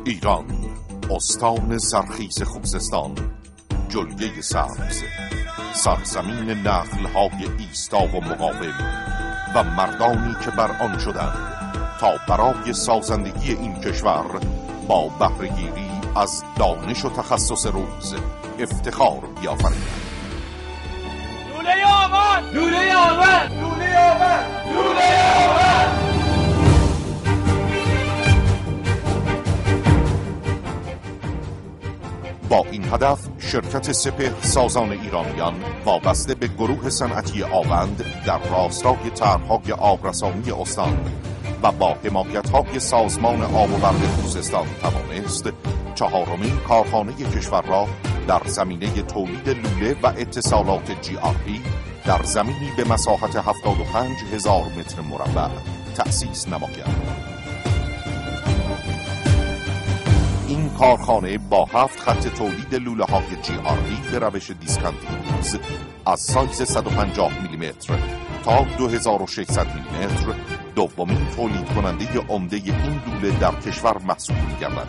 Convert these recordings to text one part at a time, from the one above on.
ایران، استان زرخیز خوزستان، جلگه سبز، سرزمین نخل‌های ایستا و مقاوم و مردانی که بر آن شدند تا برای سازندگی این کشور با بهره‌گیری از دانش و تخصص روز افتخار بیافرینند. لوله آمد! لوله آمد! لوله آمد! لوله آمد! با این هدف شرکت سپهر سازان ایرانیان وابسته به گروه صنعتی آوند در راستای طرح‌های آبرسانی استان و با حمایت‌های سازمان آب و برق خوزستان توانست چهارمین کارخانه کشور را در زمینه تولید لوله و اتصالات GRP در زمینی به مساحت 75,000 متر مربع تأسیس نماید. این کارخانه با 7 خط تولید لوله‌های GRP به روش دیسکانتینیوس از سایز 150 میلیمتر تا 2600 میلیمتر دومین تولید کننده عمده این لوله در کشور محسوب می‌گردد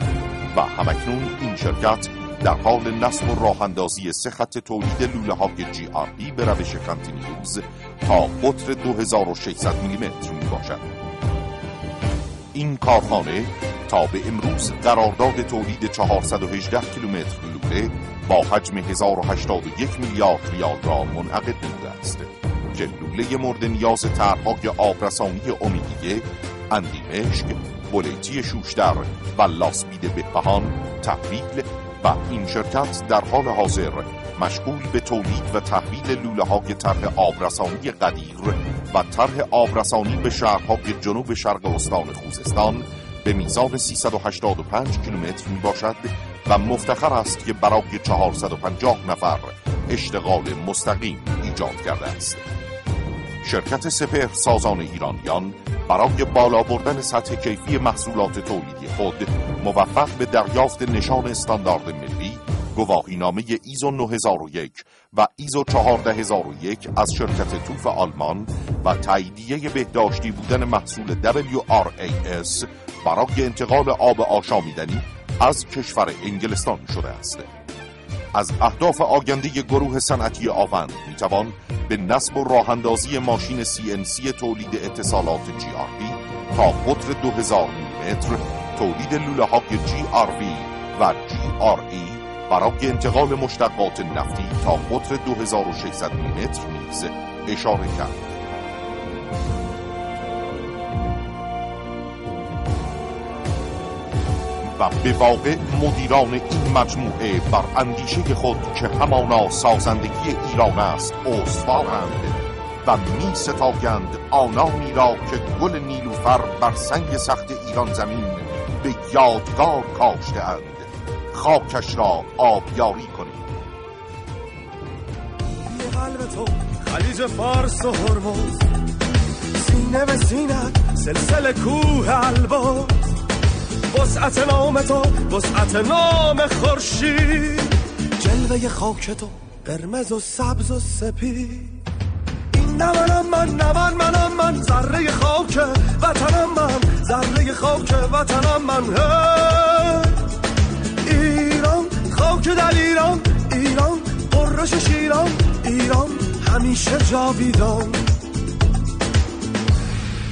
و همکنون این شرکت در حال نصب و راه اندازی 3 خط تولید لوله‌های GRP به روش کانتینیوس تا قطر 2600 میلیمتر میباشد. این کارخانه تا به امروز قرارداد تولید 418 کیلومتر لوله با حجم 1081 میلیارد ریال را منعقد نموده است که لوله مورد نیاز طرح‌های آبرسانی امیدیه، اندیمشک، بلیتی شوشتر و لاسبید بهبهان تحویل و این شرکت در حال حاضر مشغول به تولید و تحویل لوله‌های طرح آبرسانی قدیر و طرح آبرسانی به شهرهای جنوب شرق استان خوزستان به میزان 385 کیلومتر می باشد و مفتخر است که برای 450 نفر اشتغال مستقیم ایجاد کرده است. شرکت سپهر سازان ایرانیان برای بالا بردن سطح کیفی محصولات تولیدی خود موفق به دریافت نشان استاندارد ملی، گواهینامه ایزو 9001 و ایزو 14001 از شرکت توف آلمان و تاییدیه بهداشتی بودن محصول WRAS برای انتقال آب آشامیدنی از کشور انگلستان شده است. از اهداف آینده گروه صنعتی آوند میتوان به نصب و راه اندازی ماشین CNC تولید اتصالات GRP تا قطر 2000 میلیمتر، تولید لوله‌های GRV و GRE برای انتقال مشتقات نفتی تا قطر 2600 میلیمتر نیز اشاره کرد. و به واقع مدیران این مجموعه بر اندیشه خود که همانا سازندگی ایران است استوارند و می ستایند آنانی را که گل نیلوفر بر سنگ سخت ایران زمین به یادگار کاشته اند. خاکش را آبیاری کنید. قلب تو خلیج فارس و هرمز، سینه به سینت سلسله کوه البرز، وسعت نام تو وسعت نام خورشید، جلوه خاک تو قرمز و سبز و سپید. این نه منم من ذره خاک وطنم، من ذره خاک وطنم، من ایران خاک در ایران، ایران قرش شیران، ایران همیشه جاویدان.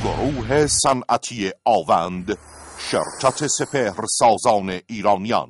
گروه صنعتی آوند، شرکت سپهر سازان ایرانیان.